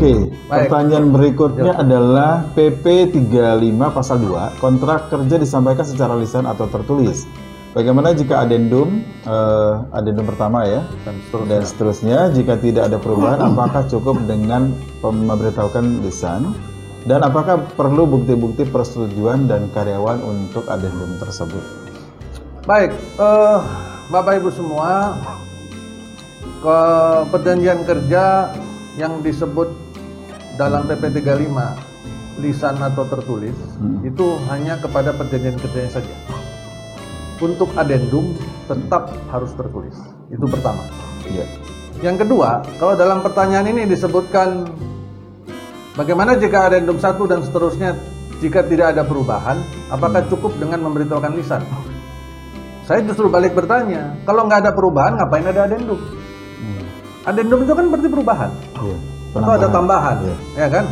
Oke, Baik. pertanyaan berikutnya adalah PP 35 pasal 2, kontrak kerja disampaikan secara lisan atau tertulis. Bagaimana jika adendum pertama ya, dan seterusnya, jika tidak ada perubahan, apakah cukup dengan memberitahukan lisan? Dan apakah perlu bukti-bukti persetujuan dan karyawan untuk adendum tersebut? Baik, Bapak Ibu semua, perjanjian kerja yang disebut dalam PP 35 lisan atau tertulis itu hanya kepada perjanjian kerjanya saja. Untuk adendum tetap harus tertulis. Itu pertama. Ya. Yang kedua, kalau dalam pertanyaan ini disebutkan bagaimana jika adendum 1 dan seterusnya jika tidak ada perubahan, apakah cukup dengan memberitahukan lisan? Saya justru balik bertanya, kalau nggak ada perubahan ngapain ada adendum? Adendum itu kan berarti perubahan. Iya. Atau ada tambahan, Iya. ya kan?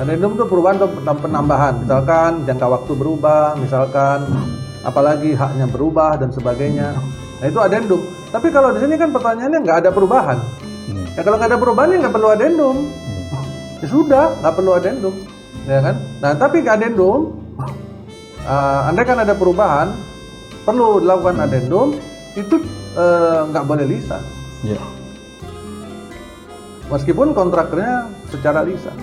Adendum itu perubahan atau penambahan. Misalkan jangka waktu berubah, misalkan apalagi haknya berubah dan sebagainya. Nah itu adendum. Tapi kalau di sini kan pertanyaannya nggak ada perubahan. Ya kalau nggak ada perubahan ya nggak perlu adendum. Ya sudah, nggak perlu adendum, ya kan? Nah tapi ke adendum, andai kan ada perubahan, perlu dilakukan adendum, itu nggak boleh lisan. Ya. Meskipun kontraknya secara lisan.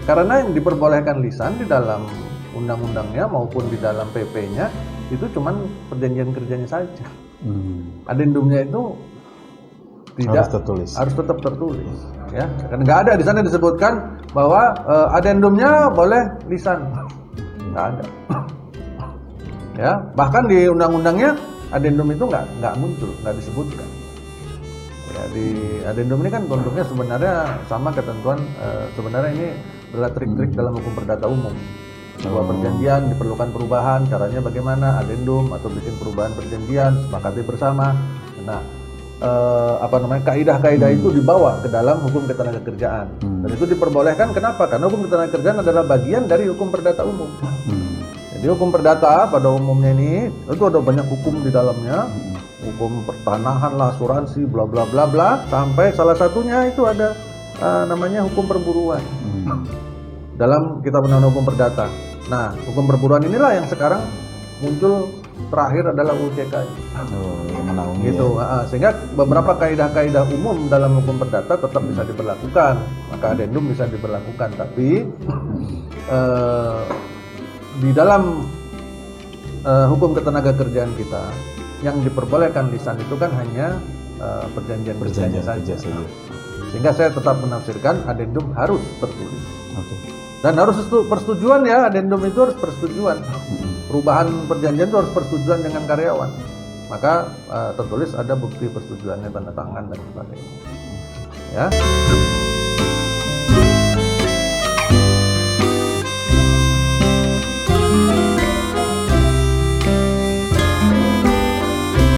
Karena yang diperbolehkan lisan di dalam undang-undangnya maupun di dalam PP-nya itu cuman perjanjian kerjanya saja. Adendumnya itu tidak harus tetap tertulis, ya. Kan nggak ada di sana disebutkan bahwa adendumnya boleh lisan, nggak ada. Ya, bahkan di undang-undangnya adendum itu nggak muncul, nggak disebutkan. Ya, di adendum ini kan bentuknya sebenarnya sama ketentuan, sebenarnya ini adalah trik-trik dalam hukum perdata umum. Sebuah perjanjian diperlukan perubahan, caranya bagaimana, adendum atau bikin perubahan perjanjian, sepakati bersama. Nah, kaidah-kaidah itu dibawa ke dalam hukum ketenagakerjaan. Dan itu diperbolehkan, kenapa? Karena hukum ketenagakerjaan adalah bagian dari hukum perdata umum. Jadi hukum perdata pada umumnya ini itu ada banyak hukum di dalamnya. Hukum pertanahan lah, asuransi, bla bla bla bla, sampai salah satunya itu ada namanya hukum perburuan. Dalam kitab undang-undang hukum perdata. Nah, hukum perburuan inilah yang sekarang muncul terakhir adalah UCK. Yang menaungi Gitu. Ya. Sehingga beberapa kaidah-kaidah umum dalam hukum perdata tetap bisa diberlakukan, maka adendum bisa diberlakukan. Tapi di dalam hukum ketenagakerjaan kita yang diperbolehkan lisan itu kan hanya perjanjian saja. Sehingga saya tetap menafsirkan adendum harus tertulis. Dan harus persetujuan ya, adendum itu harus persetujuan. Perubahan perjanjian itu harus persetujuan dengan karyawan. Maka tertulis ada bukti persetujuannya, tanda tangan dan sebagainya. Ya.